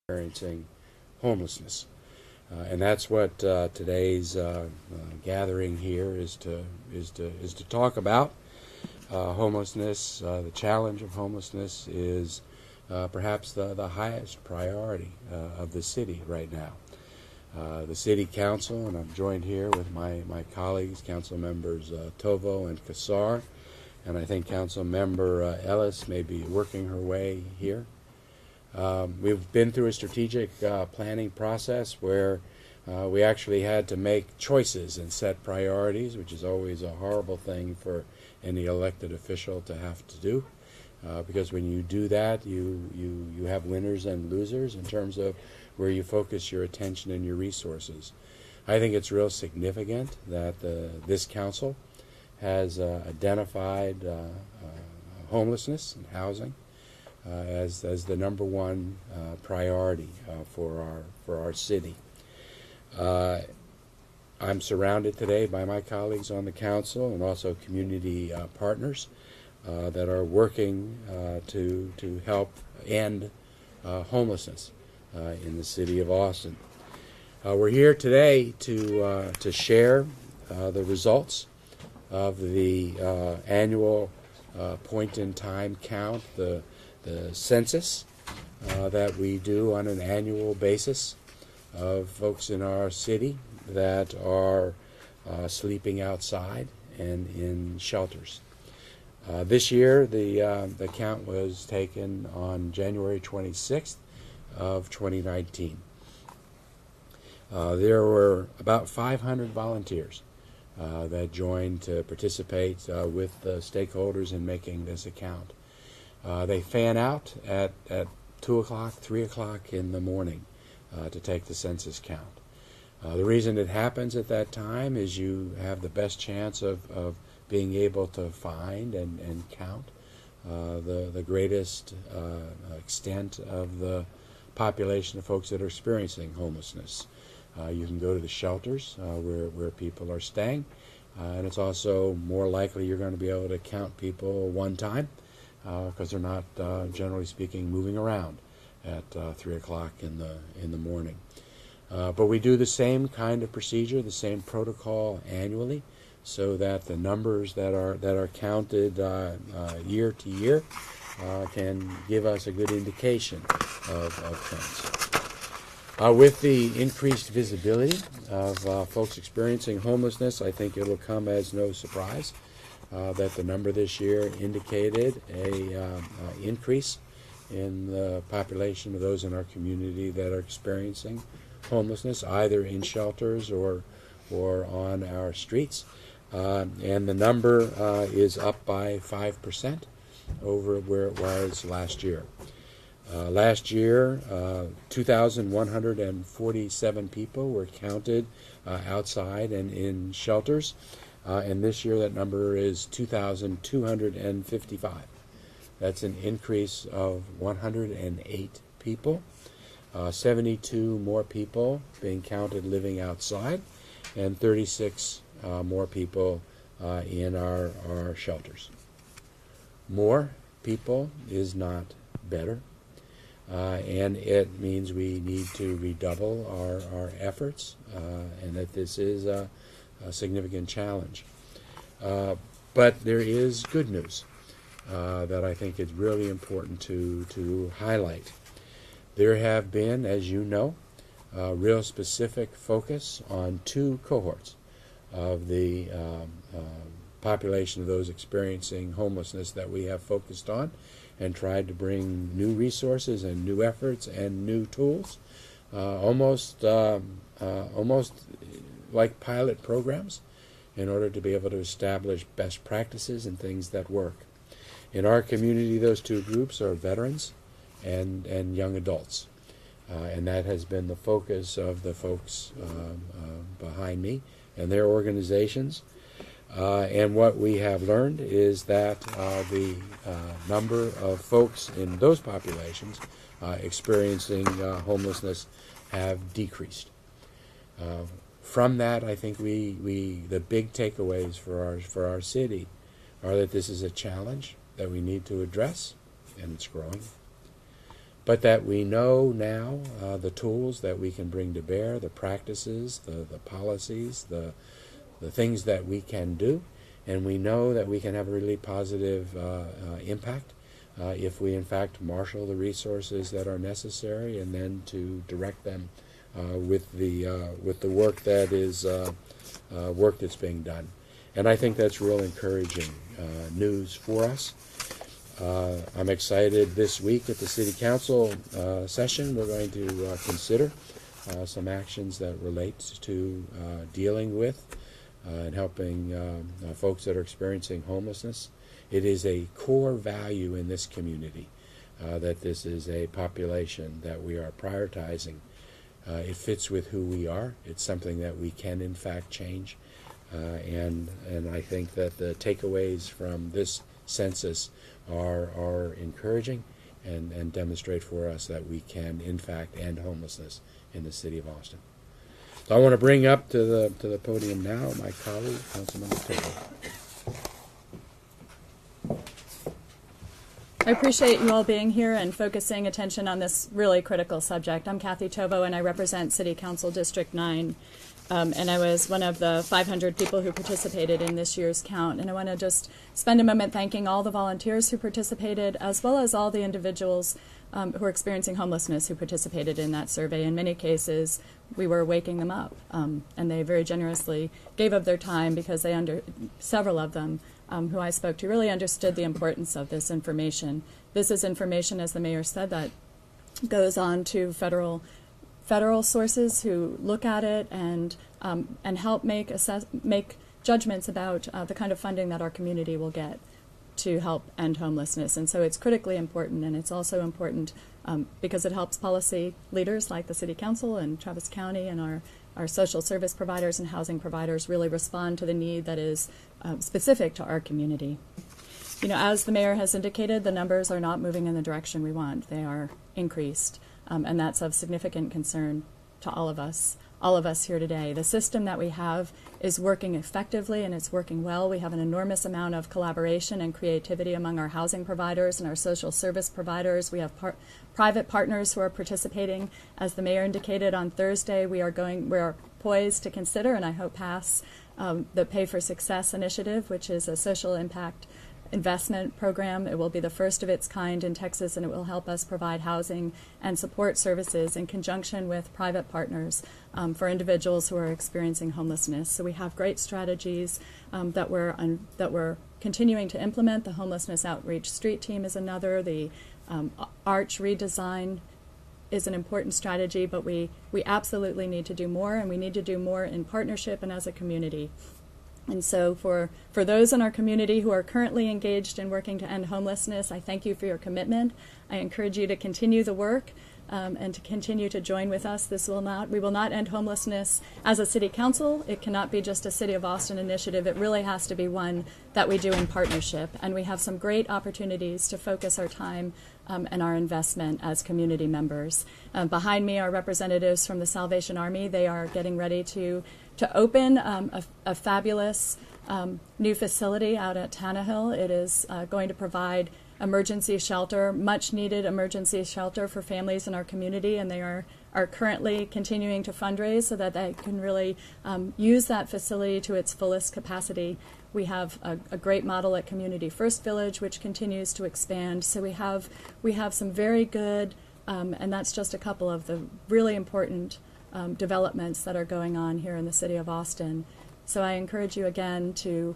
experiencing homelessness. And that's what today's gathering here is to talk about. Homelessness, the challenge of homelessness is perhaps the highest priority of the city right now. The City Council, and I'm joined here with my colleagues, Council Members Tovo and Kassar, and I think Council Member Ellis may be working her way here. We've been through a strategic planning process where we actually had to make choices and set priorities, which is always a horrible thing for any elected official to have to do, because when you do that, you have winners and losers in terms of where you focus your attention and your resources. I think it's real significant that this council has identified homelessness and housing as the number one priority for our city. I'm surrounded today by my colleagues on the council and also community partners that are working to help end homelessness in the city of Austin. We're here today to share the results of the annual point-in-time count, the census that we do on an annual basis of folks in our city that are sleeping outside and in shelters. This year, the count was taken on January 26th of 2019. There were about 500 volunteers that joined to participate with the stakeholders in making this account. They fan out at 2 o'clock, 3 o'clock in the morning to take the census count. The reason it happens at that time is you have the best chance of being able to find and count the greatest extent of the population of folks that are experiencing homelessness. You can go to the shelters where people are staying, and it's also more likely you're going to be able to count people one time because they're not, generally speaking, moving around at 3 o'clock in the morning. But we do the same kind of procedure, the same protocol annually, so that the numbers that are counted year to year can give us a good indication of trends. With the increased visibility of folks experiencing homelessness, I think it'll come as no surprise that the number this year indicated a increase in the population of those in our community that are experiencing homelessness, either in shelters or on our streets. And the number is up by 5% over where it was last year. Last year, 2,147 people were counted outside and in shelters, and this year that number is 2,255. That's an increase of 108 people, 72 more people being counted living outside, and 36 more people in our shelters. More people is not better. And it means we need to redouble our efforts, and that this is a significant challenge. But there is good news that I think is really important to highlight. There have been, as you know, a real specific focus on two cohorts of the population of those experiencing homelessness that we have focused on, and tried to bring new resources and new efforts and new tools, almost like pilot programs, in order to be able to establish best practices and things that work. In our community, those two groups are veterans and young adults, and that has been the focus of the folks behind me and their organizations. And what we have learned is that the number of folks in those populations experiencing homelessness have decreased. From that, I think the big takeaways for our city are that this is a challenge that we need to address, and it's growing. but that we know now the tools that we can bring to bear, the practices, the policies, the things that we can do, and we know that we can have a really positive impact if we in fact marshal the resources that are necessary, and then to direct them with the work that is work that's being done. And I think that's real encouraging news for us. I'm excited this week at the City Council session. We're going to consider some actions that relate to dealing with and helping folks that are experiencing homelessness. It is a core value in this community that this is a population that we are prioritizing. It fits with who we are. It's something that we can in fact change. And I think that the takeaways from this census are encouraging and demonstrate for us that we can in fact end homelessness in the city of Austin. So I want to bring up to the podium now my colleague, Councilman Taylor. I appreciate you all being here and focusing attention on this really critical subject. I'm Kathy Tovo, and I represent City Council District 9. And I was one of the 500 people who participated in this year's count. And I want to just spend a moment thanking all the volunteers who participated, as well as all the individuals who are experiencing homelessness who participated in that survey. In many cases, we were waking them up, and they very generously gave of their time because several of them who I spoke to really understood the importance of this information. This is information, as the mayor said, that goes on to federal sources who look at it and help make judgments about the kind of funding that our community will get to help end homelessness. And so it's critically important, and it's also important because it helps policy leaders like the City Council and Travis County and our social service providers and housing providers really respond to the need that is specific to our community. You know, as the mayor has indicated, the numbers are not moving in the direction we want. They are increased. And that's of significant concern to all of us here today. The system that we have is working effectively and it's working well. We have an enormous amount of collaboration and creativity among our housing providers and our social service providers. We have private partners who are participating. As the mayor indicated on Thursday, we are poised to consider and I hope pass the Pay for Success initiative, which is a social impact investment program. It will be the first of its kind in Texas, and it will help us provide housing and support services in conjunction with private partners for individuals who are experiencing homelessness. So we have great strategies that we're continuing to implement. The Homelessness Outreach Street Team is another. The Arch redesign is an important strategy, but we absolutely need to do more, and we need to do more in partnership and as a community. And so for those in our community who are currently engaged in working to end homelessness, I thank you for your commitment. I encourage you to continue the work and to continue to join with us. We will not end homelessness as a city council. It cannot be just a City of Austin initiative. It really has to be one that we do in partnership. And we have some great opportunities to focus our time and our investment as community members. Behind me are representatives from the Salvation Army. They are getting ready to open a fabulous new facility out at Tannehill. It is going to provide emergency shelter, much needed emergency shelter for families in our community, and they are currently continuing to fundraise so that they can really use that facility to its fullest capacity. We have a great model at Community First Village, which continues to expand. So we have some very good, and that's just a couple of the really important developments that are going on here in the City of Austin. So I encourage you again to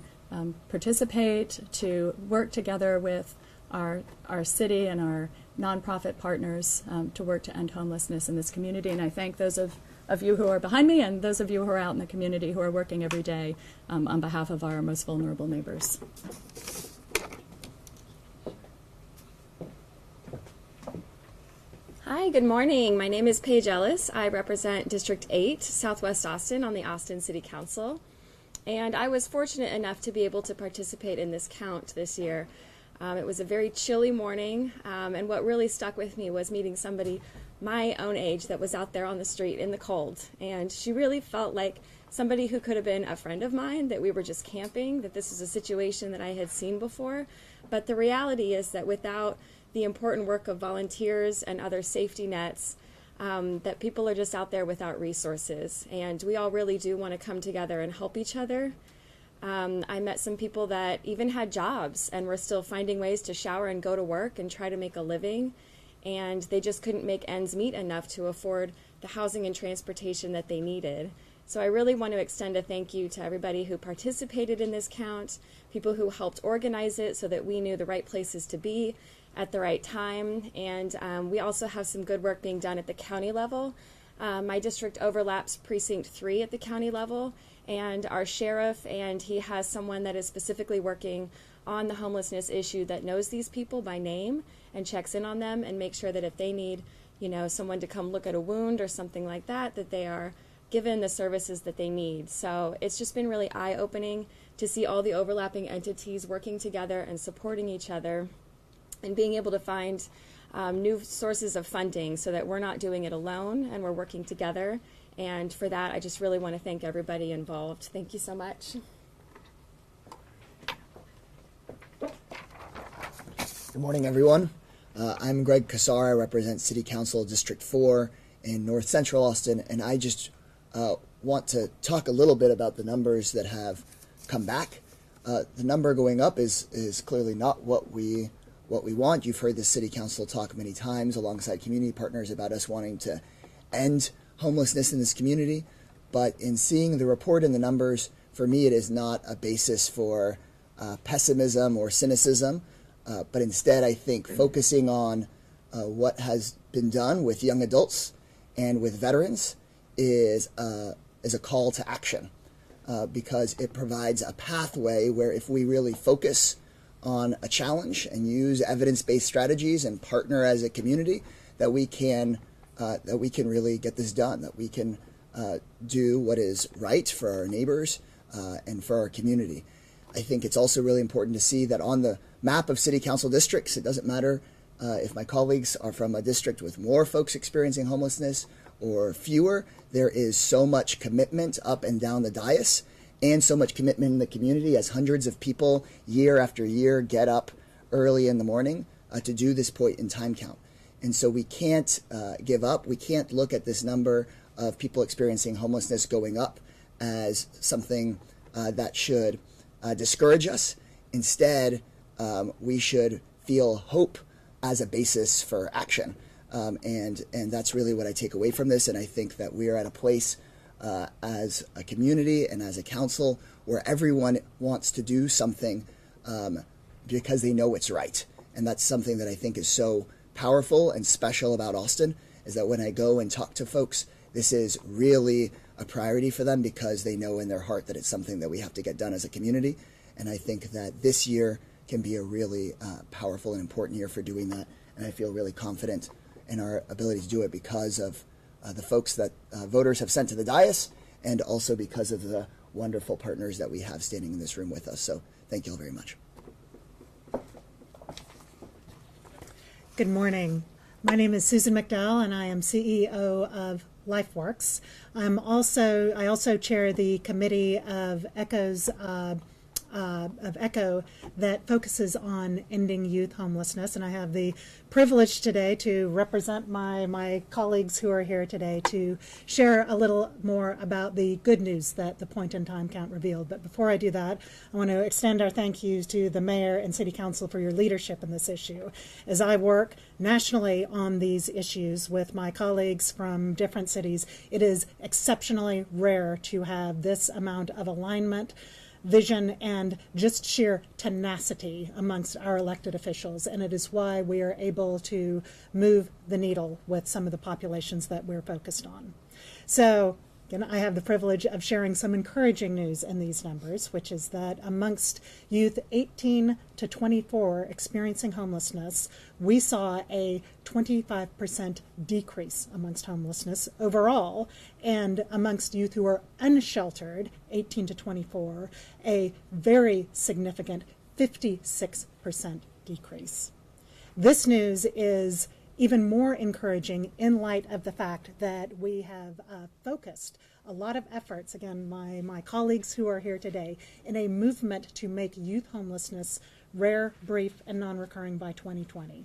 participate, to work together with our city and our nonprofit partners to work to end homelessness in this community. And I thank those of you who are behind me and those of you who are out in the community who are working every day on behalf of our most vulnerable neighbors. Hi, good morning. My name is Paige Ellis. I represent District 8, Southwest Austin on the Austin City Council. And I was fortunate enough to be able to participate in this count this year. It was a very chilly morning, and what really stuck with me was meeting somebody my own age that was out there on the street in the cold. And she really felt like somebody who could have been a friend of mine, that we were just camping, that this is a situation that I had seen before. But the reality is that without the important work of volunteers and other safety nets, that people are just out there without resources. And we all really do want to come together and help each other. I met some people that even had jobs and were still finding ways to shower and go to work and try to make a living. And they just couldn't make ends meet enough to afford the housing and transportation that they needed. So I really want to extend a thank you to everybody who participated in this count, people who helped organize it so that we knew the right places to be at the right time. And we also have some good work being done at the county level. My district overlaps Precinct 3 at the county level, and our sheriff, and he has someone that is specifically working on the homelessness issue that knows these people by name and checks in on them and makes sure that if they need, someone to come look at a wound or something like that, that they are given the services that they need. So it's just been really eye-opening to see all the overlapping entities working together and supporting each other and being able to find new sources of funding so that we're not doing it alone and we're working together. And for that, I just really want to thank everybody involved. Thank you so much. Good morning, everyone. I'm Greg Kassar. I represent City Council District 4 in North Central Austin, and I just want to talk a little bit about the numbers that have come back. The number going up is clearly not what we want. You've heard the City Council talk many times alongside community partners about us wanting to end homelessness in this community, but in seeing the report and the numbers, for me it is not a basis for pessimism or cynicism, but instead I think focusing on what has been done with young adults and with veterans is a call to action, because it provides a pathway where if we really focus on a challenge and use evidence-based strategies and partner as a community, that we can really get this done, that we can do what is right for our neighbors and for our community. I think it's also really important to see that on the map of city council districts, it doesn't matter if my colleagues are from a district with more folks experiencing homelessness or fewer, there is so much commitment up and down the dais and so much commitment in the community as hundreds of people year after year get up early in the morning to do this point in time count. And so we can't give up. We can't look at this number of people experiencing homelessness going up as something that should discourage us. Instead, we should feel hope as a basis for action. And that's really what I take away from this. And I think that we are at a place as a community and as a council where everyone wants to do something because they know it's right. And that's something that I think is so powerful and special about Austin, is that when I go and talk to folks, this is really a priority for them because they know in their heart that it's something that we have to get done as a community. And I think that this year can be a really powerful and important year for doing that. And I feel really confident in our ability to do it because of the folks that voters have sent to the dais, and also because of the wonderful partners that we have standing in this room with us. So thank you all very much. Good morning. My name is Susan McDowell, and I am CEO of LifeWorks. I also chair the committee of ECHO that focuses on ending youth homelessness, and I have the privilege today to represent my colleagues who are here today to share a little more about the good news that the point in time count revealed. But before I do that, I want to extend our thank yous to the mayor and city council for your leadership in this issue. As I work nationally on these issues with my colleagues from different cities, it is exceptionally rare to have this amount of alignment, vision, and just sheer tenacity amongst our elected officials, and it is why we are able to move the needle with some of the populations that we're focused on. So again, I have the privilege of sharing some encouraging news in these numbers, which is that amongst youth 18 to 24 experiencing homelessness, we saw a 25% decrease amongst homelessness overall, and amongst youth who are unsheltered, 18 to 24, a very significant 56% decrease. This news is even more encouraging in light of the fact that we have focused a lot of efforts, again, my colleagues who are here today, in a movement to make youth homelessness rare, brief, and non-recurring by 2020.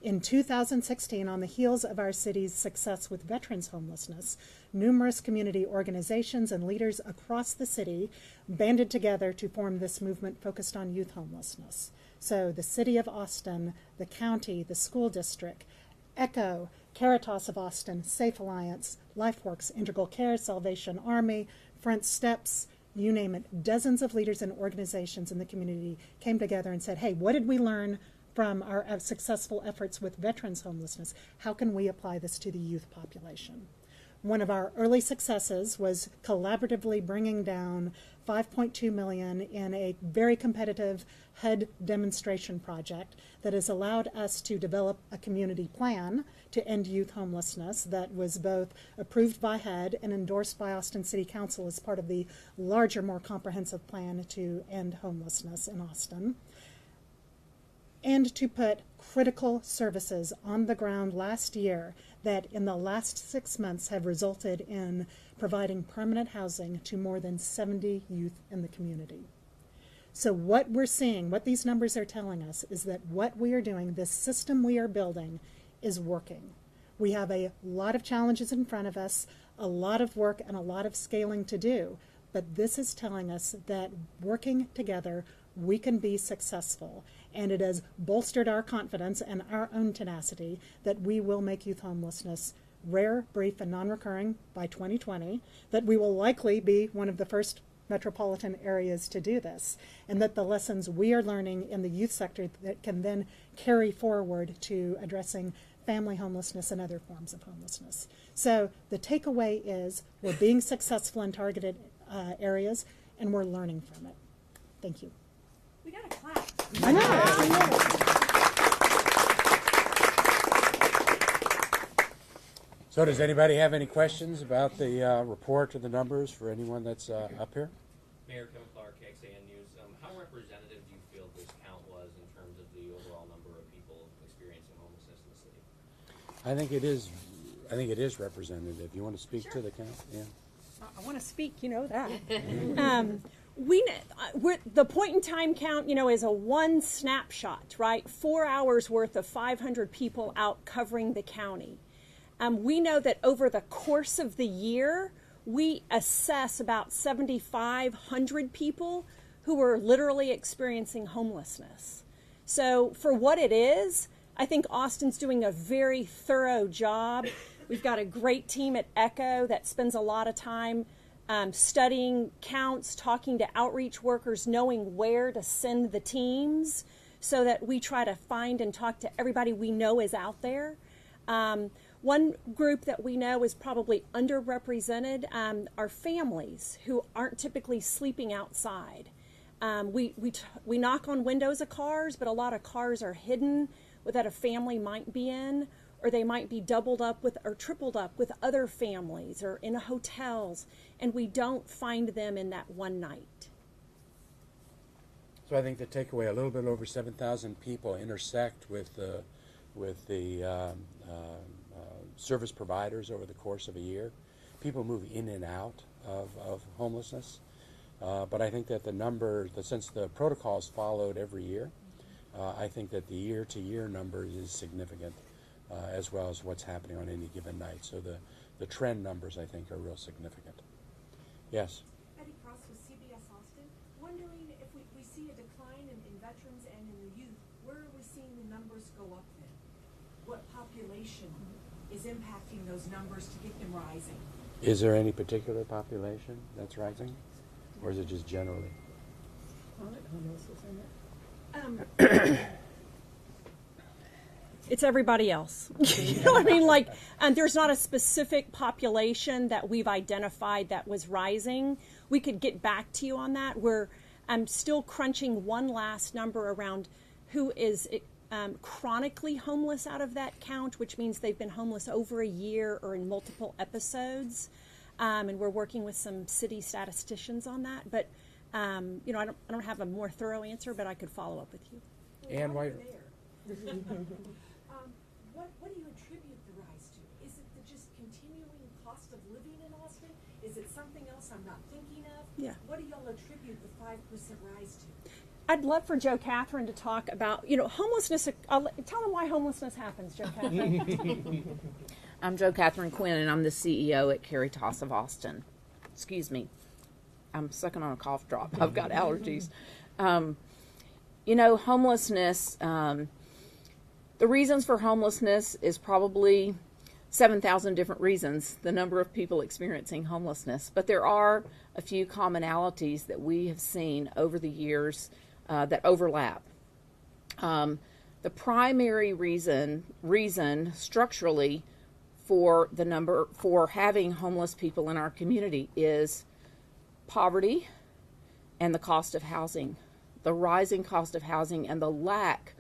In 2016, on the heels of our city's success with veterans homelessness, numerous community organizations and leaders across the city banded together to form this movement focused on youth homelessness. So the City of Austin, the county, the school district, ECHO, Caritas of Austin, Safe Alliance, LifeWorks, Integral Care, Salvation Army, Front Steps, you name it, dozens of leaders and organizations in the community came together and said, hey, what did we learn from our successful efforts with veterans homelessness? How can we apply this to the youth population? One of our early successes was collaboratively bringing down $5.2 million in a very competitive HUD demonstration project that has allowed us to develop a community plan to end youth homelessness that was both approved by HUD and endorsed by Austin City Council as part of the larger, more comprehensive plan to end homelessness in Austin, and to put critical services on the ground last year that in the last 6 months have resulted in providing permanent housing to more than 70 youth in the community. So what we're seeing, what these numbers are telling us, is that what we are doing, this system we are building, is working. We have a lot of challenges in front of us, a lot of work and a lot of scaling to do, but this is telling us that working together we can be successful, and it has bolstered our confidence and our own tenacity that we will make youth homelessness rare, brief, and non-recurring by 2020, that we will likely be one of the first metropolitan areas to do this, and that the lessons we are learning in the youth sector that can then carry forward to addressing family homelessness and other forms of homelessness. So the takeaway is we're being successful in targeted areas, and we're learning from it. Thank you. We got a clap. I know. So does anybody have any questions about the report or the numbers for anyone that's up here? Mayor Kim Clark, KXAN News. How representative do you feel this count was in terms of the overall number of people experiencing homelessness in the city? I think it is representative. You want to speak to the count? Yeah. I want to speak, you know that. The point in time count, is a one snapshot, right? 4 hours worth of 500 people out covering the county. We know that over the course of the year, we assess about 7,500 people who are literally experiencing homelessness. So for what it is, I think Austin's doing a very thorough job. We've got a great team at ECHO that spends a lot of time studying counts, talking to outreach workers, knowing where to send the teams so that we try to find and talk to everybody we know is out there. One group that we know is probably underrepresented are families who aren't typically sleeping outside. We knock on windows of cars, but a lot of cars are hidden that a family might be in, or they might be doubled up with or tripled up with other families or in hotels, and we don't find them in that one night. So I think the takeaway, a little bit over 7,000 people intersect with the service providers over the course of a year. People move in and out of homelessness. But I think that the number, since the protocols followed every year, I think that the year-to-year number is significant, as well as what's happening on any given night. So the trend numbers, I think, are real significant. Yes? Betty Cross with CBS Austin. Wondering if we see a decline in veterans and in the youth, where are we seeing the numbers go up then? What population is impacting those numbers to get them rising? Is there any particular population that's rising? Or is it just generally? It's everybody else. You know what I mean? There's not a specific population that we've identified that was rising. We could get back to you on that. I'm still crunching one last number around who is chronically homeless out of that count, which means they've been homeless over a year or in multiple episodes. And we're working with some city statisticians on that. But, I don't have a more thorough answer, but I could follow up with you. And why? what do you attribute the rise to? Is it the just continuing cost of living in Austin? Is it something else I'm not thinking of? Yeah. What do y'all attribute the 5% rise to? I'd love for Joe Catherine to talk about, homelessness. Tell them why homelessness happens, Joe Catherine. I'm Joe Catherine Quinn, and I'm the CEO at Caritas of Austin. Excuse me. I'm sucking on a cough drop. I've got allergies. Homelessness, the reasons for homelessness is probably 7,000 different reasons, the number of people experiencing homelessness. But there are a few commonalities that we have seen over the years that overlap. The primary reason structurally for having homeless people in our community is poverty and the cost of housing, the rising cost of housing and the lack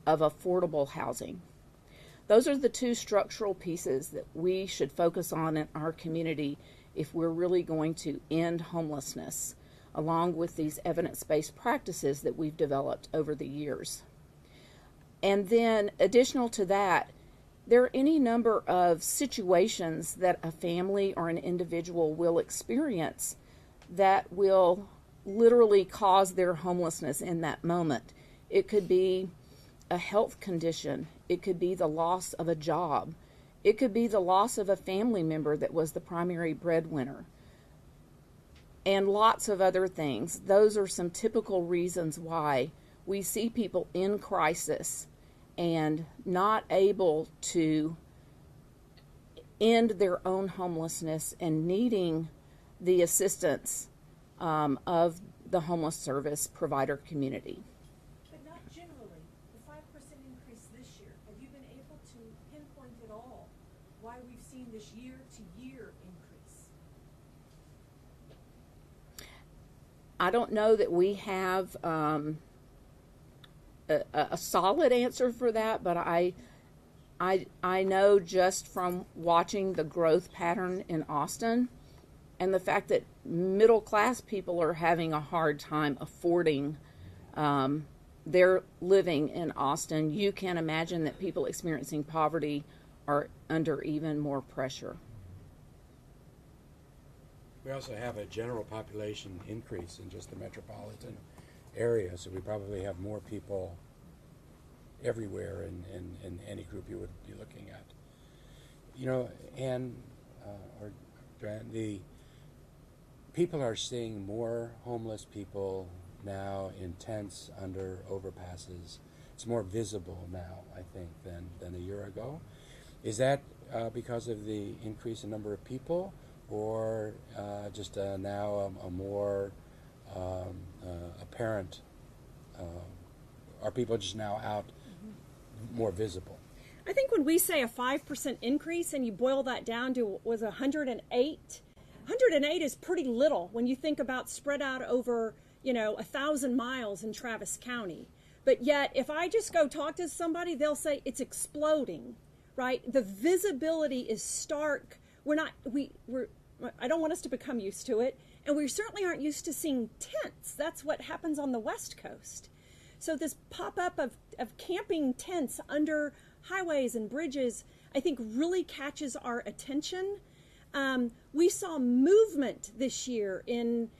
of affordable housing. Those are the two structural pieces that we should focus on in our community if we're really going to end homelessness, along with these evidence-based practices that we've developed over the years. And then, additional to that, there are any number of situations that a family or an individual will experience that will literally cause their homelessness in that moment. It could be a health condition. It could be the loss of a job. It could be the loss of a family member that was the primary breadwinner. And lots of other things. Those are some typical reasons why we see people in crisis and not able to end their own homelessness and needing the assistance of the homeless service provider community. But not generally. The 5% increase this year, have you been able to pinpoint at all why we've seen this year-to-year increase? I don't know that we have a solid answer for that, but I know just from watching the growth pattern in Austin and the fact that middle class people are having a hard time affording their living in Austin, you can imagine that people experiencing poverty are under even more pressure. We also have a general population increase in just the metropolitan area, so we probably have more people everywhere in any group you would be looking at. Or the people are seeing more homeless people now in tents under overpasses. It's more visible now, I think, than a year ago. Is that because of the increase in number of people, or just now a more apparent? Are people just now out more visible? I think when we say a 5% increase and you boil that down to was 108 is pretty little when you think about spread out over 1,000 miles in Travis County. But yet if I just go talk to somebody, they'll say it's exploding, right? The visibility is stark. I don't want us to become used to it, and we certainly aren't used to seeing tents. That's what happens on the West Coast. So this pop-up of camping tents under highways and bridges, I think really catches our attention. We saw movement this year in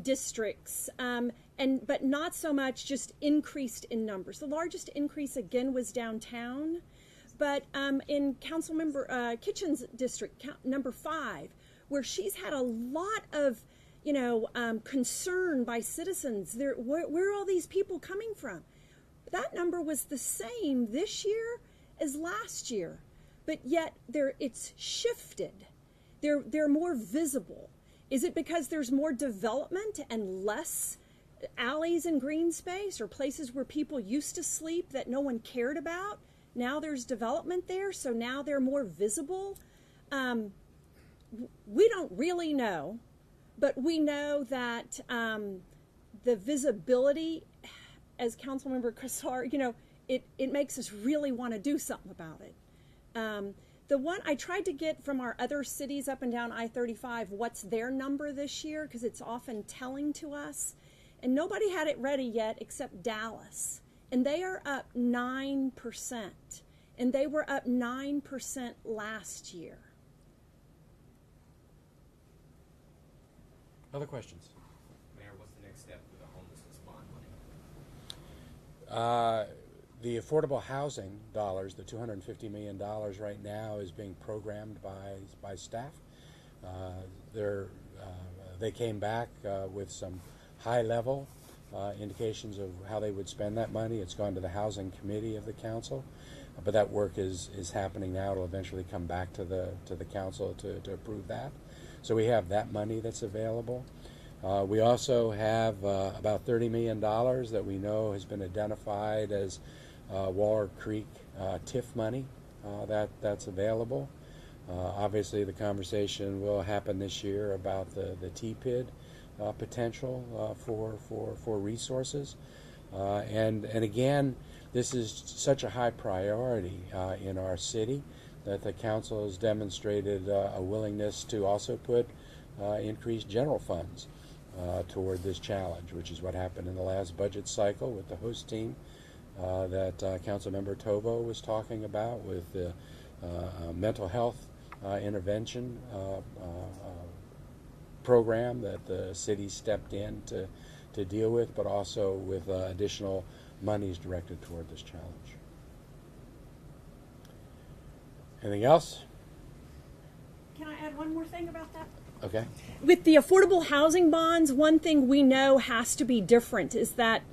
districts, but not so much just increased in numbers. The largest increase, again, was downtown. But in Councilmember Kitchen's district, number 5, where she's had a lot of concern by citizens. Where are all these people coming from? That number was the same this year as last year, but yet it's shifted. They're more visible. Is it because there's more development and less alleys and green space, or places where people used to sleep that no one cared about? Now there's development there, so now they're more visible. We don't really know. But we know that the visibility, as Councilmember Cassar, it makes us really want to do something about it. The one I tried to get from our other cities up and down I-35, what's their number this year, because it's often telling to us. And nobody had it ready yet except Dallas. And they are up 9%. and they were up 9% last year. Other questions? Mayor, what's the next step with the homelessness bond money? The affordable housing dollars, the $250 million right now, is being programmed by staff. They came back with some high-level indications of how they would spend that money. It's gone to the Housing Committee of the Council, but that work is happening now. It'll eventually come back to the Council to approve that. So we have that money that's available. We also have about $30 million that we know has been identified as Waller Creek TIF money that's available. Obviously, the conversation will happen this year about the TPID potential for resources. And again, this is such a high priority in our city that the council has demonstrated a willingness to also put increased general funds toward this challenge, which is what happened in the last budget cycle with the host team that Councilmember Tovo was talking about, with the mental health intervention program that the city stepped in to deal with, but also with additional monies directed toward this challenge. Anything else? Can I add one more thing about that? Okay. With the affordable housing bonds, one thing we know has to be different is that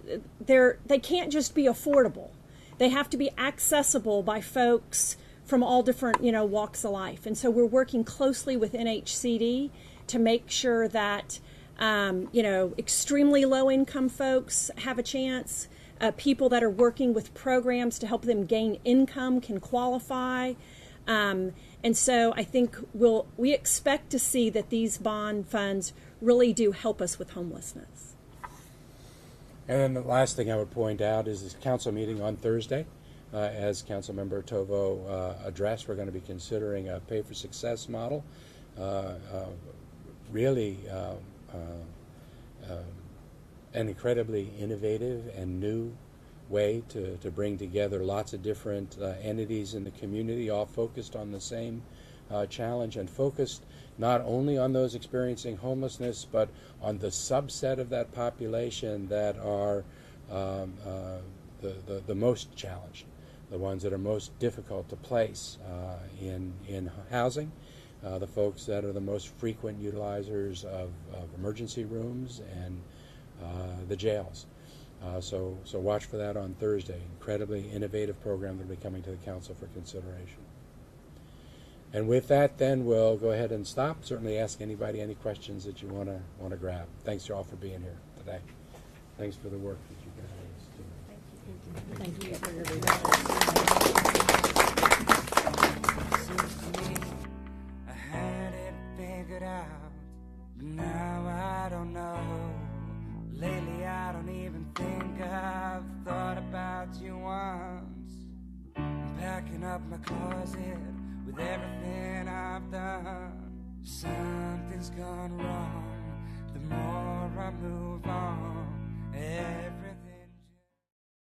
they can't just be affordable. They have to be accessible by folks from all different, walks of life. And so we're working closely with NHCD to make sure that, extremely low income folks have a chance. People that are working with programs to help them gain income can qualify. And so I think we expect to see that these bond funds really do help us with homelessness. And then the last thing I would point out is this council meeting on Thursday. As Councilmember Tovo addressed, we're going to be considering a pay-for-success model. Really an incredibly innovative and new way to bring together lots of different entities in the community, all focused on the same challenge, and focused not only on those experiencing homelessness, but on the subset of that population that are the most challenged, the ones that are most difficult to place in housing, the folks that are the most frequent utilizers of emergency rooms and the jails. So watch for that on Thursday. Incredibly innovative program that will be coming to the council for consideration. And with that, then, we'll go ahead and stop. Certainly ask anybody any questions that you want to grab. Thanks, you all, for being here today. Thanks for the work that you guys do. Thank you for your Seems to me I had it figured out, but now I don't know. Lately I don't even think I've thought about you once. I'm packing up my closet with everything I've done. Something's gone wrong the more I move on. Every